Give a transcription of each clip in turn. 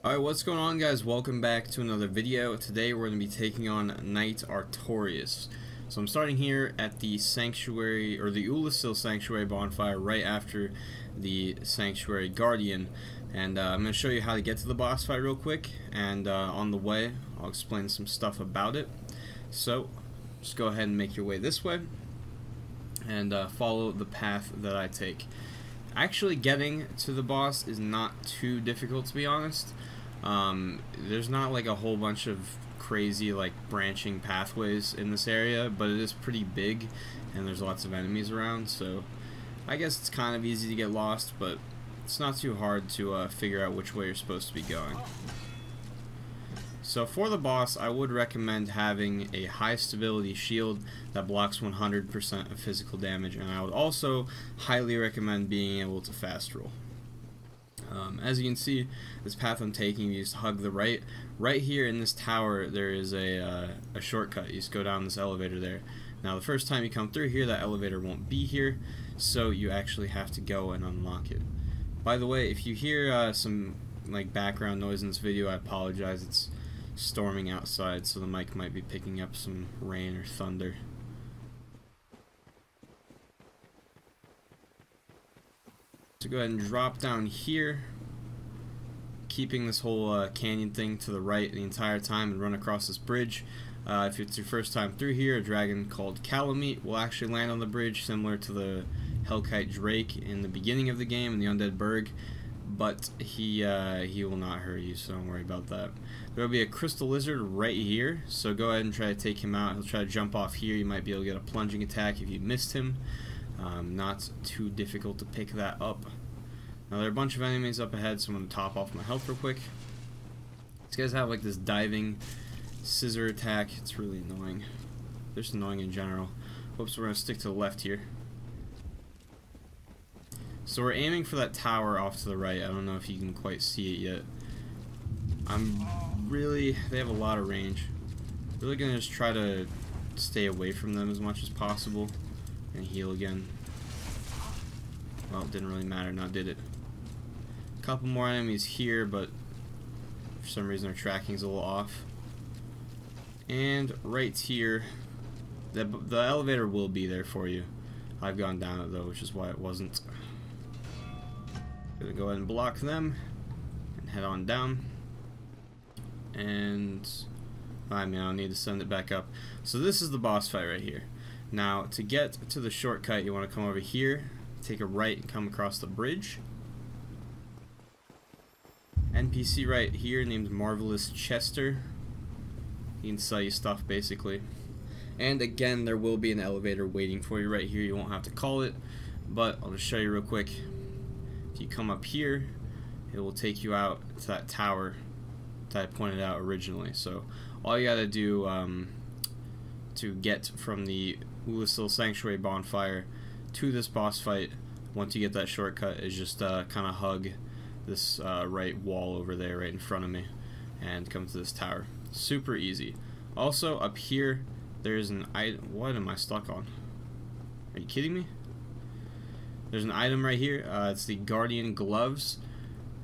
Alright, what's going on, guys? Welcome back to another video. Today we're going to be taking on Knight Artorias. So I'm starting here at the Sanctuary, or the Oolacile Sanctuary bonfire, right after the Sanctuary Guardian. And I'm going to show you how to get to the boss fight real quick, and on the way I'll explain some stuff about it. So just go ahead and make your way this way and follow the path that I take. Actually, getting to the boss is not too difficult, to be honest. There's not like a whole bunch of crazy like branching pathways in this area, but it is pretty big and there's lots of enemies around, so I guess it's kind of easy to get lost, but it's not too hard to figure out which way you're supposed to be going. So for the boss, I would recommend having a high stability shield that blocks 100% of physical damage, and I would also highly recommend being able to fast roll. As you can see, this path I'm taking, you just hug the right. Right here in this tower, there is a shortcut. You just go down this elevator there. Now the first time you come through here, that elevator won't be here, so you actually have to go and unlock it. By the way, if you hear some like background noise in this video, I apologize. It's storming outside, so the mic might be picking up some rain or thunder. So go ahead and drop down here, keeping this whole canyon thing to the right the entire time, and run across this bridge. If it's your first time through here, a dragon called Calamite will actually land on the bridge, similar to the Hellkite Drake in the beginning of the game in the Undead Burg, but he will not hurt you, so don't worry about that. There will be a crystal lizard right here, so go ahead and try to take him out. He'll try to jump off here. You might be able to get a plunging attack if you missed him. Not too difficult to pick that up. Now there are a bunch of enemies up ahead, so I'm going to top off my health real quick. These guys have like this diving scissor attack. It's really annoying. They're just annoying in general. Oops, we're going to stick to the left here. So we're aiming for that tower off to the right. I don't know if you can quite see it yet. They have a lot of range. Really going to just try to stay away from them as much as possible and heal again. Well, it didn't really matter, now did it? A couple more enemies here, but for some reason our tracking's a little off. And right here, the elevator will be there for you. I've gone down it though, which is why it wasn't. Gonna go ahead and block them and head on down. And I mean, I'll need to send it back up. So this is the boss fight right here. Now to get to the shortcut, you want to come over here, take a right, and come across the bridge. NPC right here named Marvelous Chester. He can sell you stuff basically. And again, there will be an elevator waiting for you right here. You won't have to call it, but I'll just show you real quick. If you come up here, it will take you out to that tower that I pointed out originally. So all you gotta do to get from the Oolacile Sanctuary bonfire to this boss fight, once you get that shortcut, is just kind of hug this right wall over there right in front of me and come to this tower. Super easy. Also up here there's an item. What am I stuck on? Are you kidding me? There's an item right here. It's the Guardian gloves.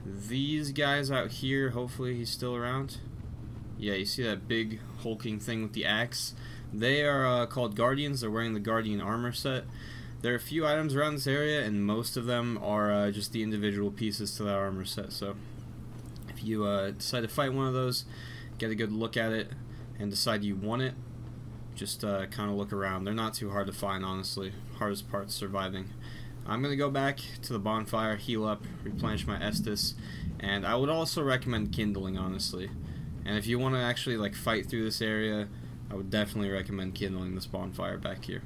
These guys out here, hopefully he's still around. Yeah, you see that big hulking thing with the axe? They are called Guardians. They're wearing the Guardian armor set. There are a few items around this area, and most of them are just the individual pieces to that armor set. So if you decide to fight one of those, get a good look at it, and decide you want it, just kind of look around. They're not too hard to find, honestly. Hardest part's surviving. I'm going to go back to the bonfire, heal up, replenish my Estus, and I would also recommend kindling, honestly. And if you want to actually like fight through this area, I would definitely recommend kindling this bonfire back here,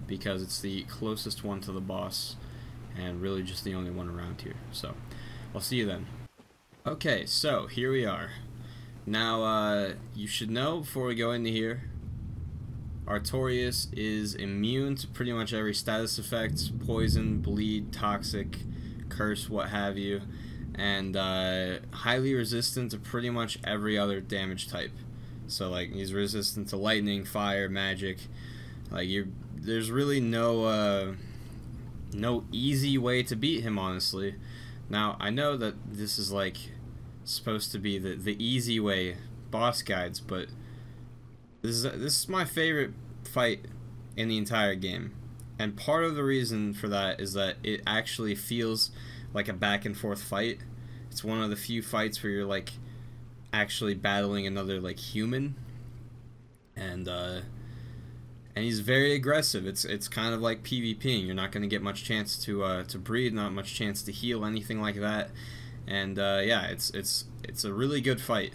because it's the closest one to the boss and really just the only one around here. So I'll see you then. Okay, so here we are. Now you should know before we go into here, Artorias is immune to pretty much every status effect: poison, bleed, toxic, curse, what have you, and highly resistant to pretty much every other damage type. So like he's resistant to lightning, fire, magic. Like there's really no easy way to beat him, honestly. Now I know that this is like supposed to be the easy way boss guides, but this is my favorite fight in the entire game. And part of the reason for that is that it actually feels like a back and forth fight. It's one of the few fights where you're like actually battling another like human, and he's very aggressive. It's kind of like PvPing. You're not going to get much chance to breathe, not much chance to heal, anything like that. And yeah, it's a really good fight.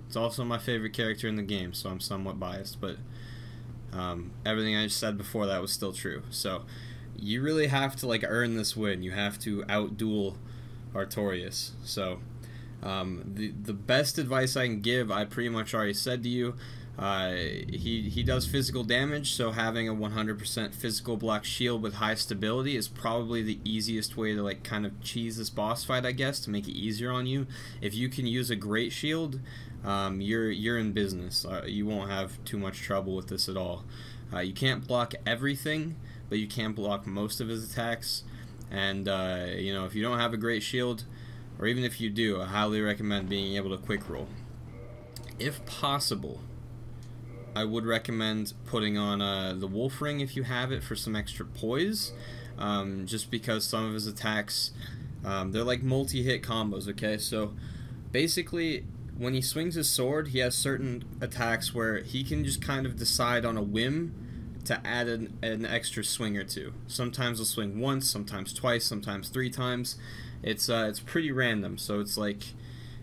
It's also my favorite character in the game, so I'm somewhat biased, but everything I just said before that was still true. So you really have to like earn this win. You have to outduel Artorias. So the best advice I can give, I pretty much already said to you. He does physical damage, so having a 100% physical block shield with high stability is probably the easiest way to like kind of cheese this boss fight, I guess, to make it easier on you. If you can use a great shield, you're in business. You won't have too much trouble with this at all. You can't block everything, but you can block most of his attacks. And you know, if you don't have a great shield, or even if you do, I highly recommend being able to quick roll. If possible, I would recommend putting on the Wolf Ring if you have it, for some extra poise, just because some of his attacks, they're like multi-hit combos, okay? So basically, when he swings his sword, he has certain attacks where he can just kind of decide on a whim to add an extra swing or two. Sometimes he'll swing once, sometimes twice, sometimes 3 times. It's pretty random, so it's like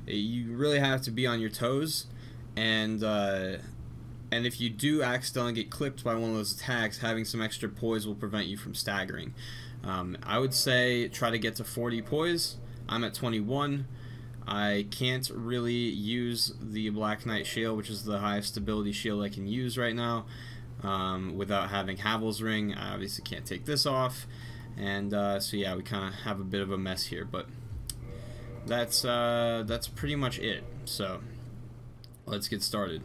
you really have to be on your toes, and if you do accidentally get clipped by one of those attacks, having some extra poise will prevent you from staggering. I would say try to get to 40 poise. I'm at 21. I can't really use the Black Knight shield, which is the highest stability shield I can use right now, without having Havel's Ring. I obviously can't take this off, and so yeah, we kind of have a bit of a mess here, but that's pretty much it. So let's get started.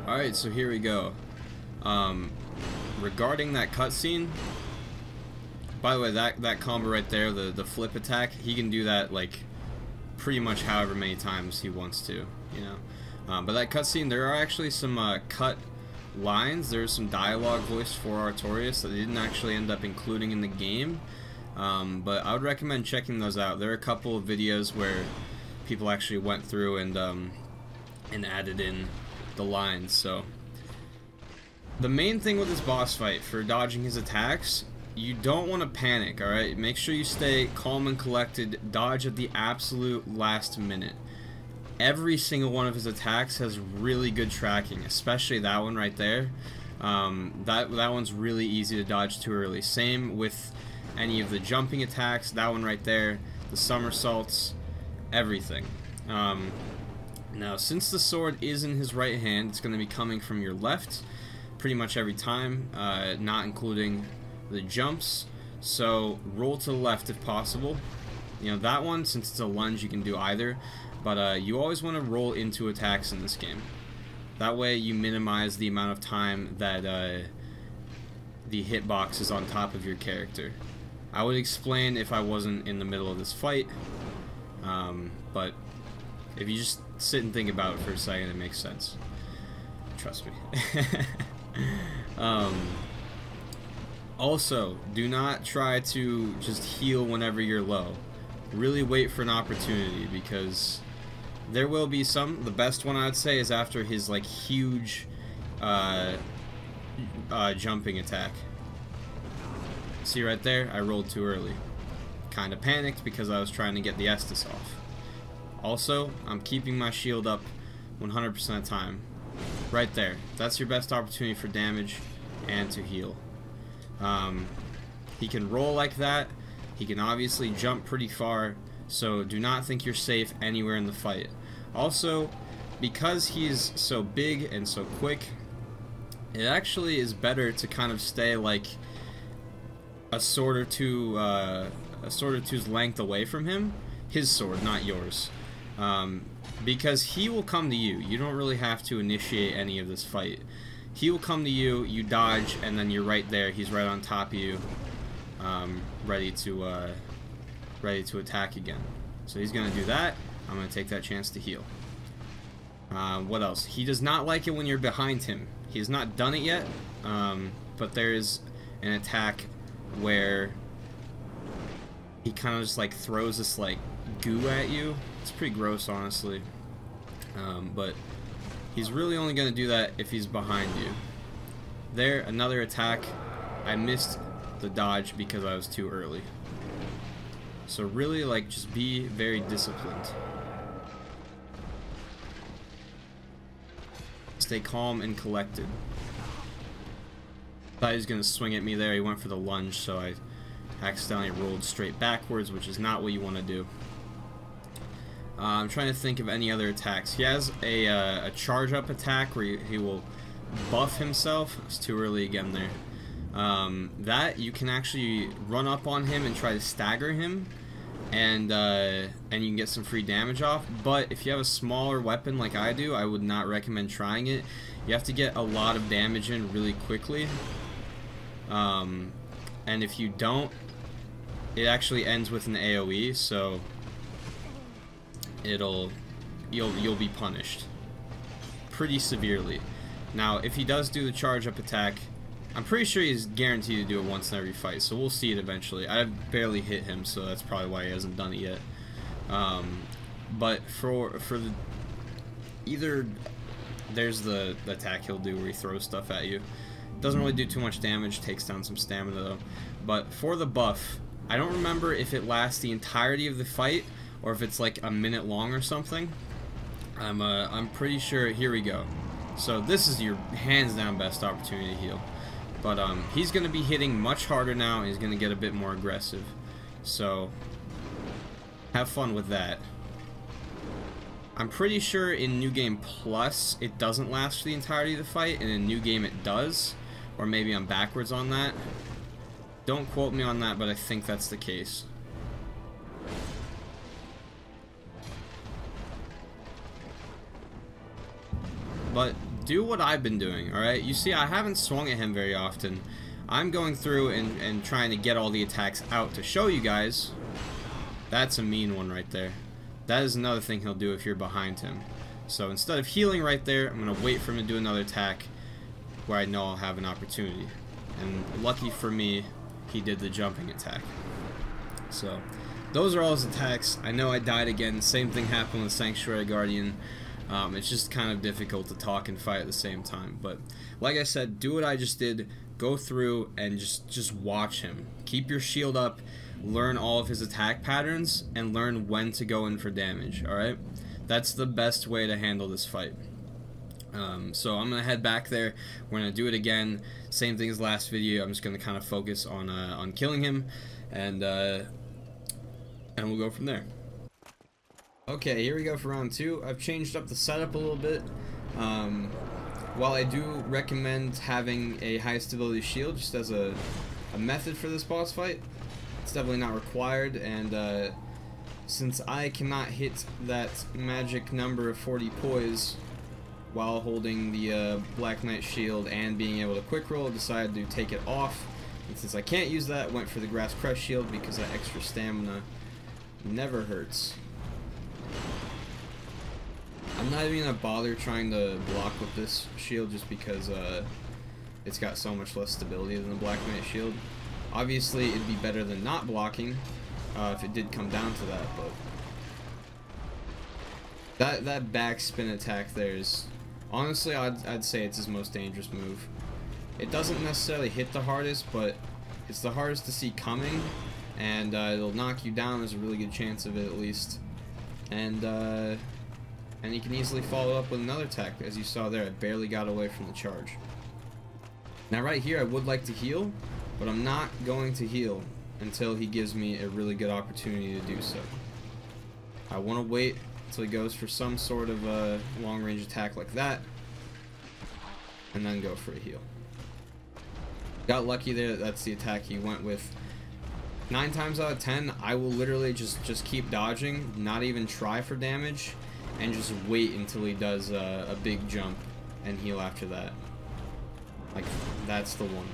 Alright, so here we go. Regarding that cutscene, by the way, that combo right there, the flip attack, he can do that like pretty much however many times he wants to, you know. But that cutscene, there are actually some cut lines. There's some dialogue voiced for Artorias that they didn't actually end up including in the game, but I would recommend checking those out. There are a couple of videos where people actually went through and added in the lines. So the main thing with this boss fight, for dodging his attacks, you don't want to panic, alright? Make sure you stay calm and collected. Dodge at the absolute last minute. Every single one of his attacks has really good tracking, especially that one right there. That one's really easy to dodge too early. Same with any of the jumping attacks. That one right there, the somersaults, everything. Now, since the sword is in his right hand, it's going to be coming from your left pretty much every time, not including the jumps. So roll to the left if possible. You know, that one, since it's a lunge, you can do either, but you always want to roll into attacks in this game. That way you minimize the amount of time that the hitbox is on top of your character. I would explain if I wasn't in the middle of this fight, but if you just sit and think about it for a second, it makes sense. Trust me. Also, do not try to just heal whenever you're low. Really wait for an opportunity, because there will be some. The best one I'd say is after his like huge jumping attack. See right there? I rolled too early. Kinda panicked because I was trying to get the Estus off. Also, I'm keeping my shield up 100% of the time. Right there. That's your best opportunity for damage and to heal. He can roll like that. He can obviously jump pretty far, so do not think you're safe anywhere in the fight. Also, because he's so big and so quick, it actually is better to kind of stay like a sword or two's length away from him. His sword, not yours. Because he will come to you. You don't really have to initiate any of this fight. He will come to you, you dodge, and then you're right there. He's right on top of you, ready to attack again. So he's gonna do that. I'm gonna take that chance to heal. What else? He does not like it when you're behind him. He has not done it yet, but there is an attack where he kind of just like throws this like goo at you. It's pretty gross, honestly, but he's really only going to do that if he's behind you. There, another attack. I missed the dodge because I was too early. So really, like, just be very disciplined. Stay calm and collected. Thought he was going to swing at me there. He went for the lunge, so I accidentally rolled straight backwards, which is not what you want to do. I'm trying to think of any other attacks. He has a charge up attack where he will buff himself. It's too early again there. That you can actually run up on him and try to stagger him, and you can get some free damage off. But if you have a smaller weapon like I do, I would not recommend trying it. You have to get a lot of damage in really quickly, and if you don't, it actually ends with an AoE, so you'll be punished pretty severely. Now, if he does do the charge up attack, I'm pretty sure he's guaranteed to do it once in every fight, so we'll see it eventually. I've barely hit him, so that's probably why he hasn't done it yet. But for the either there's the attack he'll do where he throws stuff at you. Doesn't really do too much damage, takes down some stamina though. But for the buff, I don't remember if it lasts the entirety of the fight or if it's like a minute long or something. I'm pretty sure. Here we go. So this is your hands down best opportunity to heal. But he's going to be hitting much harder now, and he's going to get a bit more aggressive. So have fun with that. I'm pretty sure in New Game Plus it doesn't last for the entirety of the fight, and in New Game it does. Or maybe I'm backwards on that. Don't quote me on that, but I think that's the case. But do what I've been doing, alright? You see, I haven't swung at him very often. I'm going through and trying to get all the attacks out to show you guys. That's a mean one right there. That is another thing he'll do if you're behind him. So instead of healing right there, I'm going to wait for him to do another attack where I know I'll have an opportunity. And lucky for me, he did the jumping attack. So those are all his attacks. I know I died again. Same thing happened with Sanctuary Guardian. It's just kind of difficult to talk and fight at the same time. But like I said, do what I just did. Go through and just watch him. Keep your shield up. Learn all of his attack patterns and learn when to go in for damage. Alright? That's the best way to handle this fight. So I'm going to head back there. We're going to do it again. Same thing as last video. I'm just going to kind of focus on killing him. And we'll go from there. Okay, here we go for round 2. I've changed up the setup a little bit. While I do recommend having a high stability shield just as a method for this boss fight, it's definitely not required, and since I cannot hit that magic number of 40 poise while holding the Black Knight shield and being able to quick roll, I decided to take it off. And since I can't use that, I went for the Grass Crest shield because that extra stamina never hurts. I'm not even gonna bother trying to block with this shield just because it's got so much less stability than the Black Knight shield. Obviously, it'd be better than not blocking if it did come down to that, but that backspin attack there is honestly, I'd say it's his most dangerous move. It doesn't necessarily hit the hardest, but it's the hardest to see coming, and it'll knock you down. There's a really good chance of it at least. and he can easily follow up with another attack. As you saw there, I barely got away from the charge. Now right here I would like to heal, but I'm not going to heal until he gives me a really good opportunity to do so. I want to wait until he goes for some sort of a long range attack like that, and then go for a heal. Got lucky there, that's the attack he went with. 9 times out of 10, I will literally just keep dodging, not even try for damage, and just wait until he does a big jump and heal after that. Like, that's the one.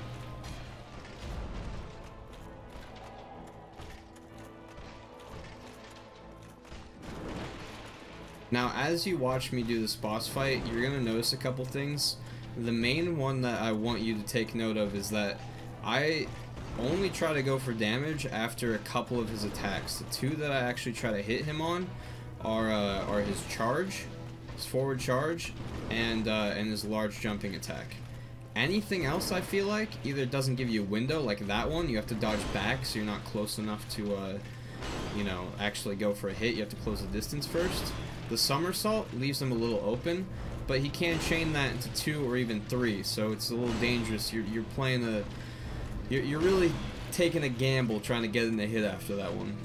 Now, as you watch me do this boss fight, you're gonna notice a couple things. The main one that I want you to take note of is that I only try to go for damage after a couple of his attacks. The 2 that I actually try to hit him on are his charge, his forward charge, and his large jumping attack. Anything else, I feel like, either doesn't give you a window, like that one, you have to dodge back so you're not close enough to, you know, actually go for a hit. You have to close the distance first. The somersault leaves him a little open, but he can chain that into 2 or even 3, so it's a little dangerous. You're playing a... You're really taking a gamble trying to get in the hit after that one.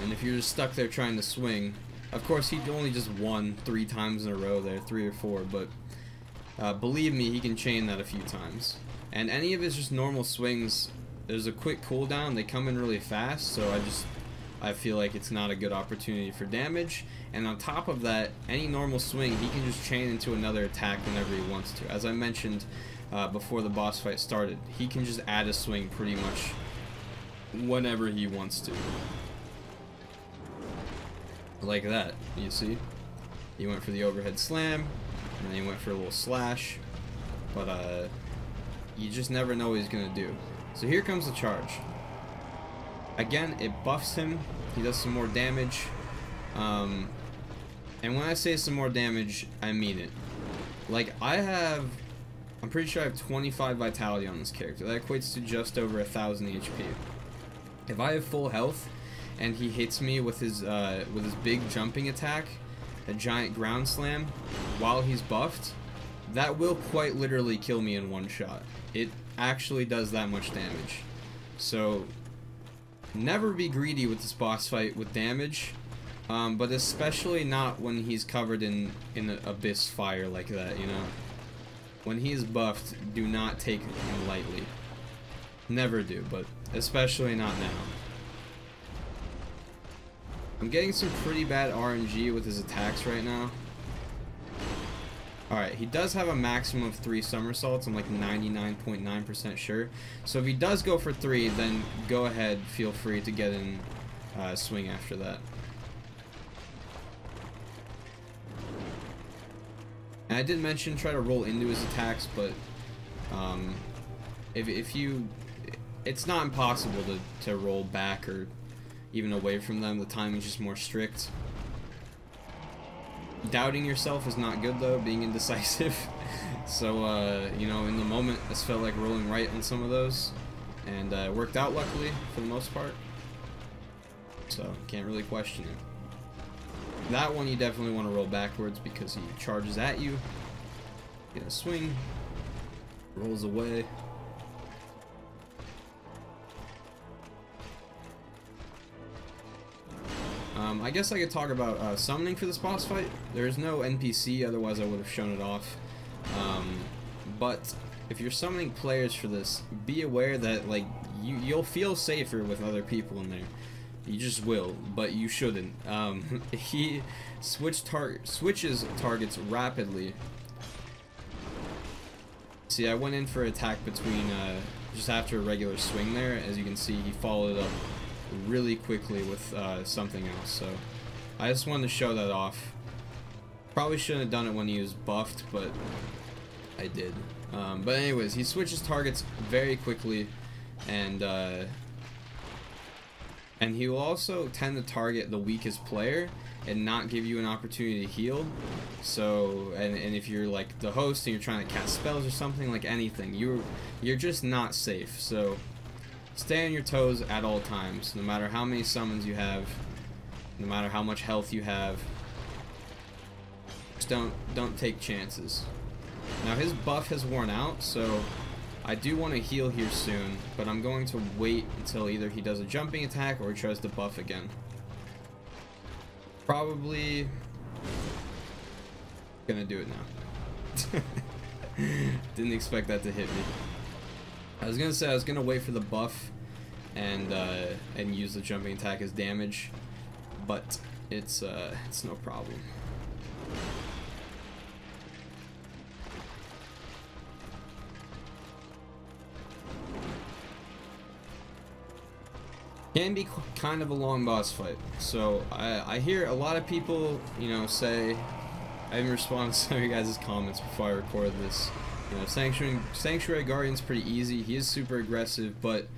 And if you're just stuck there trying to swing... Of course, he only just won 3 times in a row there, 3 or 4, but... believe me, he can chain that a few times. And any of his just normal swings, there's a quick cooldown. They come in really fast, so I feel like it's not a good opportunity for damage. And on top of that, any normal swing, he can just chain into another attack whenever he wants to. As I mentioned before the boss fight started, he can just add a swing pretty much whenever he wants to. Like that, you see? He went for the overhead slam, and then he went for a little slash, but you just never know what he's gonna do. So here comes the charge. Again, it buffs him. He does some more damage. And when I say some more damage, I mean it. Like, I'm pretty sure I have 25 vitality on this character. That equates to just over 1,000 HP. If I have full health, and he hits me with his big jumping attack, a giant ground slam, while he's buffed, that will quite literally kill me in one shot. It actually does that much damage. So, never be greedy with this boss fight with damage, but especially not when he's covered in an abyss fire like that, you know? When he's buffed, do not take him lightly. Never do, but especially not now. I'm getting some pretty bad RNG with his attacks right now. Alright, he does have a maximum of 3 somersaults. I'm like 99.9% sure. So if he does go for 3, then go ahead, feel free to get in swing after that. And I did mention try to roll into his attacks, but if you... It's not impossible to roll back or even away from them. The timing's just more strict. Doubting yourself is not good though, being indecisive. So, you know, in the moment, this felt like rolling right on some of those. And it worked out luckily, for the most part. So, can't really question it. That one you definitely want to roll backwards because he charges at you. Get a swing. Rolls away. I guess I could talk about summoning for this boss fight. There is no NPC, otherwise I would have shown it off. But if you're summoning players for this, be aware that like you'll feel safer with other people in there. You just will, but you shouldn't. He switches targets rapidly. See, I went in for an attack between just after a regular swing there. As you can see, he followed up really quickly with something else, so I just wanted to show that off. Probably shouldn't have done it when he was buffed, but I did. But anyways, he switches targets very quickly, and he will also tend to target the weakest player and not give you an opportunity to heal. So, and if you're like the host and you're trying to cast spells or something, like anything, you're just not safe. So stay on your toes at all times, no matter how many summons you have. No matter how much health you have, just don't take chances. Now his buff has worn out, so I do want to heal here soon, but I'm going to wait until either he does a jumping attack or he tries to buff again. Probably gonna do it now. Didn't expect that to hit me. I was gonna say I was gonna wait for the buff and use the jumping attack as damage, but it's no problem. Can be kind of a long boss fight. So I hear a lot of people, you know, say, I even responded to some of you guys' comments before I recorded this. You know, Sanctuary Guardian's pretty easy. He is super aggressive, but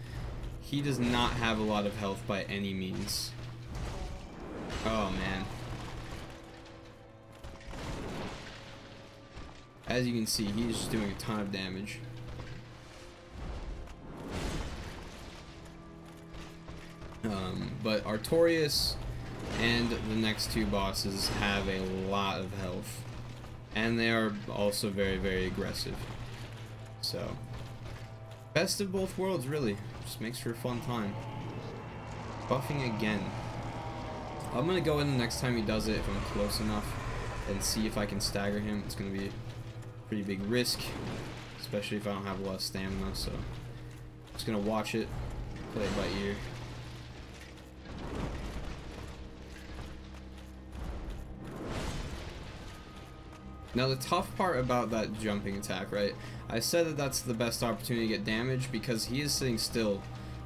he does not have a lot of health by any means. Oh man. As you can see, he's just doing a ton of damage. But Artorias and the next two bosses have a lot of health, and they are also very, very aggressive. So, best of both worlds, really. Just makes for a fun time. Buffing again. I'm gonna go in the next time he does it if I'm close enough and see if I can stagger him. It's gonna be a pretty big risk, especially if I don't have a lot of stamina. So, just gonna watch it, play it by ear. Now the tough part about that jumping attack, right? I said that that's the best opportunity to get damage because he is sitting still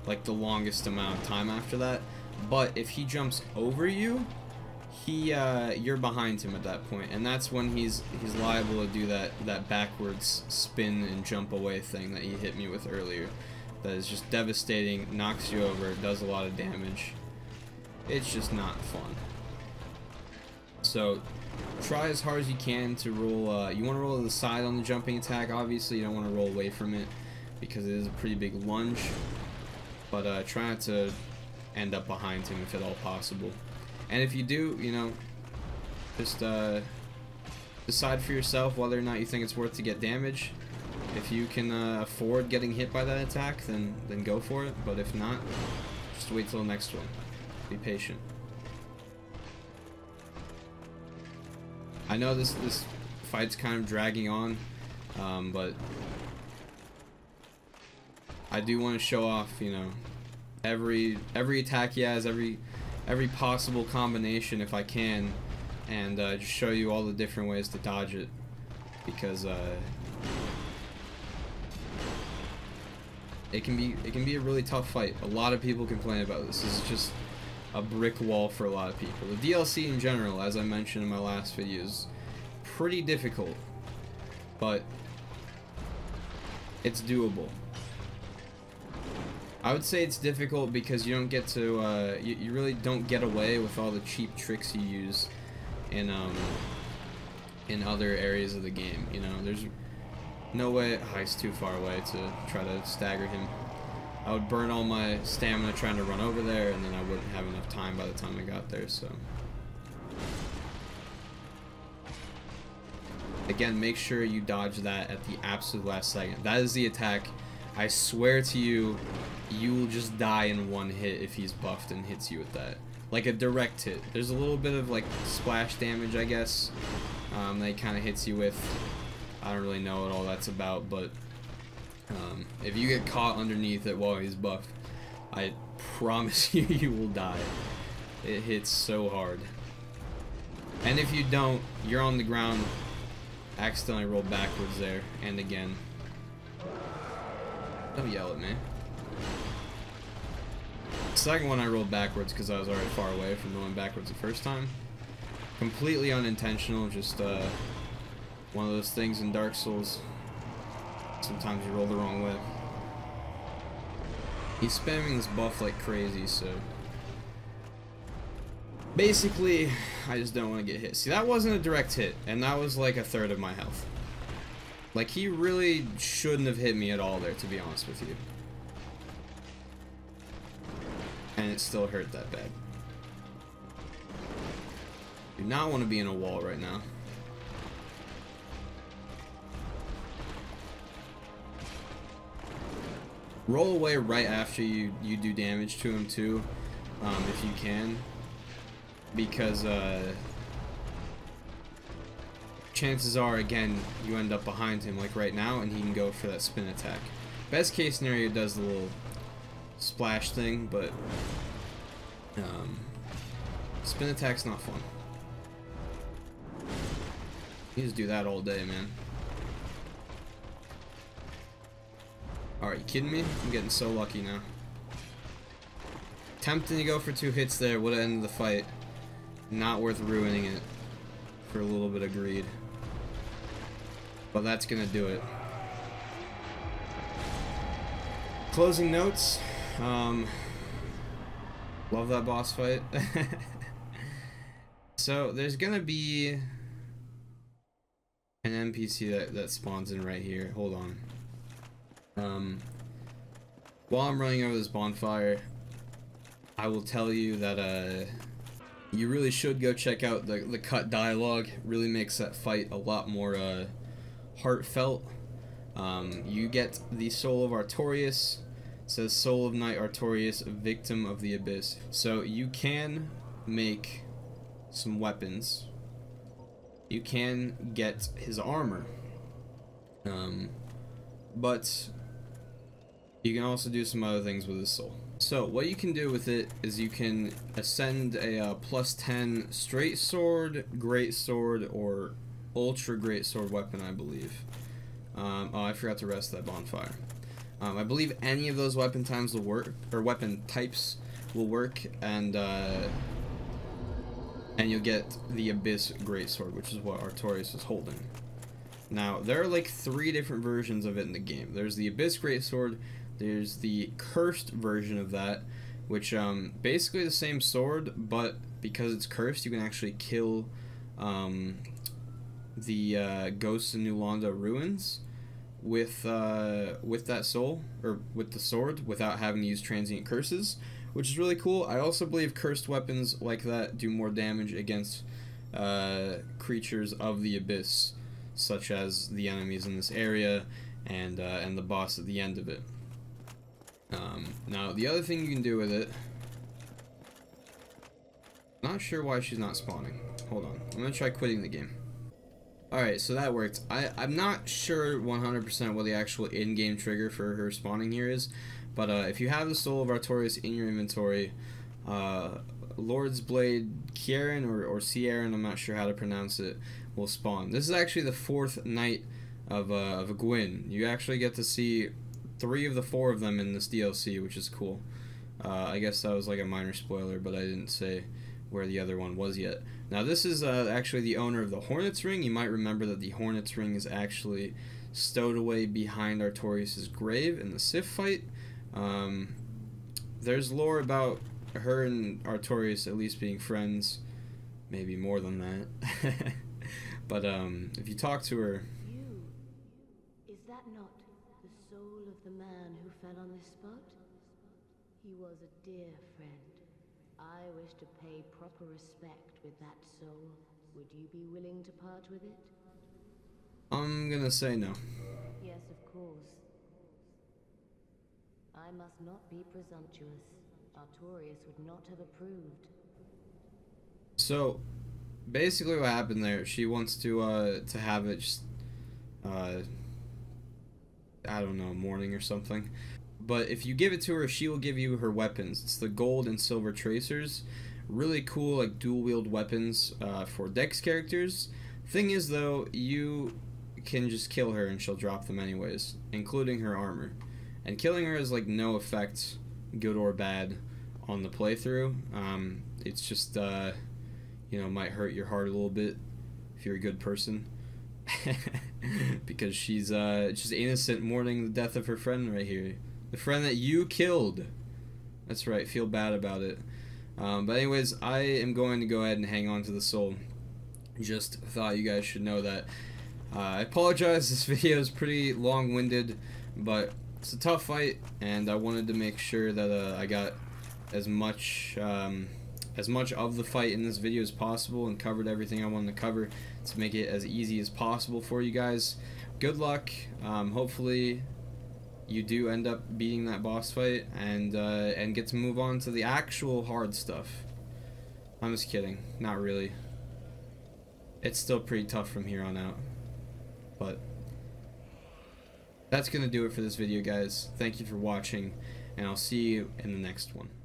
like the longest amount of time after that. But if he jumps over you, you're behind him at that point, and that's when he's liable to do that backwards spin and jump away thing that he hit me with earlier. That is just devastating, knocks you over, does a lot of damage. It's just not fun. So try as hard as you can to roll. You want to roll to the side on the jumping attack. Obviously, you don't want to roll away from it because it is a pretty big lunge. But try not to end up behind him if at all possible. And if you do, you know, just decide for yourself whether or not you think it's worth to get damage. If you can afford getting hit by that attack, then go for it. But if not, just wait till the next one. Be patient. I know this fight's kind of dragging on, but I do want to show off, you know, every attack he has, every possible combination if I can, and just show you all the different ways to dodge it, because it can be a really tough fight. A lot of people complain about this. This is just a brick wall for a lot of people. The DLC in general, as I mentioned in my last video, is pretty difficult, but it's doable. I would say it's difficult because you don't get to, you really don't get away with all the cheap tricks you use in other areas of the game. You know, there's no way. Oh, he's too far away to try to stagger him. I would burn all my stamina trying to run over there, and then I wouldn't have enough time by the time I got there, so. Again, make sure you dodge that at the absolute last second. That is the attack. I swear to you, you will just die in one hit if he's buffed and hits you with that. Like a direct hit. There's a little bit of like splash damage, I guess, that he kind of hits you with. I don't really know what all that's about, but if you get caught underneath it while he's buffed, I promise you, you will die. It hits so hard. And if you don't, you're on the ground, accidentally roll backwards there, and again. Don't yell at me. The second one I rolled backwards because I was already far away from going backwards the first time. Completely unintentional, just one of those things in Dark Souls. Sometimes you roll the wrong way. He's spamming this buff like crazy, so basically I just don't want to get hit. See, that wasn't a direct hit, and that was like a third of my health. Like, he really shouldn't have hit me at all there, to be honest with you. And it still hurt that bad. Do not want to be in a wall right now. Roll away right after you do damage to him too, if you can, because chances are, again, you end up behind him like right now, and he can go for that spin attack. Best case scenario, does the little splash thing, but spin attack's not fun. You just do that all day, man. Are you kidding me? I'm getting so lucky now. Tempting to go for 2 hits there would have ended the fight. Not worth ruining it for a little bit of greed. But that's gonna do it. Closing notes. Love that boss fight. So there's gonna be an NPC that spawns in right here. Hold on. While I'm running over this bonfire, I will tell you that you really should go check out the cut dialogue. It really makes that fight a lot more heartfelt. You get the soul of Artorias. It says soul of Knight Artorias, victim of the abyss. So you can make some weapons. You can get his armor. But you can also do some other things with his soul. So what you can do with it is you can ascend a +10 straight sword, great sword, or ultra great sword weapon, I believe. Oh, I forgot to rest that bonfire. I believe any of those weapon times will work, or weapon types will work, and you'll get the Abyss Greatsword, which is what Artorias is holding. Now, there are like 3 different versions of it in the game. There's the Abyss Greatsword, there's the cursed version of that, which basically the same sword, but because it's cursed, you can actually kill the Ghosts of New Londo ruins with that soul, or with the sword, without having to use transient curses, which is really cool. I also believe cursed weapons like that do more damage against creatures of the abyss, such as the enemies in this area and the boss at the end of it. Now the other thing you can do with it, not sure why she's not spawning. Hold on, I'm gonna try quitting the game. Alright, so that worked. I'm not sure 100% what the actual in-game trigger for her spawning here is, but if you have the Soul of Artorias in your inventory, Lord's Blade Kieran, or Ciaran, I'm not sure how to pronounce it, will spawn. This is actually the 4th night of Gwyn. You actually get to see 3 of the 4 of them in this DLC, which is cool. I guess that was like a minor spoiler, but I didn't say where the other one was yet. Now this is actually the owner of the Hornet's Ring. You might remember that the Hornet's Ring is actually stowed away behind Artorias' grave in the Sif fight. There's lore about her and Artorias at least being friends, maybe more than that. But if you talk to her... Is that not the soul of the man who fell on this spot? He was a dear friend. I wish to pay proper respect with that soul. Would you be willing to part with it? I'm gonna say no. Yes, of course. I must not be presumptuous. Artorias would not have approved. So, basically what happened there, she wants to have it just, I don't know, mourning or something. But if you give it to her, she will give you her weapons. It's the gold and silver tracers. Really cool, like, dual-wield weapons for Dex characters. Thing is, though, you can just kill her and she'll drop them anyways, including her armor. And killing her has, like, no effect, good or bad, on the playthrough. It's just, you know, might hurt your heart a little bit if you're a good person. Because she's just innocent, mourning the death of her friend right here. The friend that you killed. That's right, feel bad about it. But anyways, I am going to go ahead and hang on to the soul. Just thought you guys should know that. I apologize, this video is pretty long-winded, but it's a tough fight, and I wanted to make sure that I got as much as much of the fight in this video as possible and covered everything I wanted to cover to make it as easy as possible for you guys. Good luck. Hopefully you do end up beating that boss fight and get to move on to the actual hard stuff. I'm just kidding. Not really. It's still pretty tough from here on out. But that's going to do it for this video, guys. Thank you for watching, and I'll see you in the next one.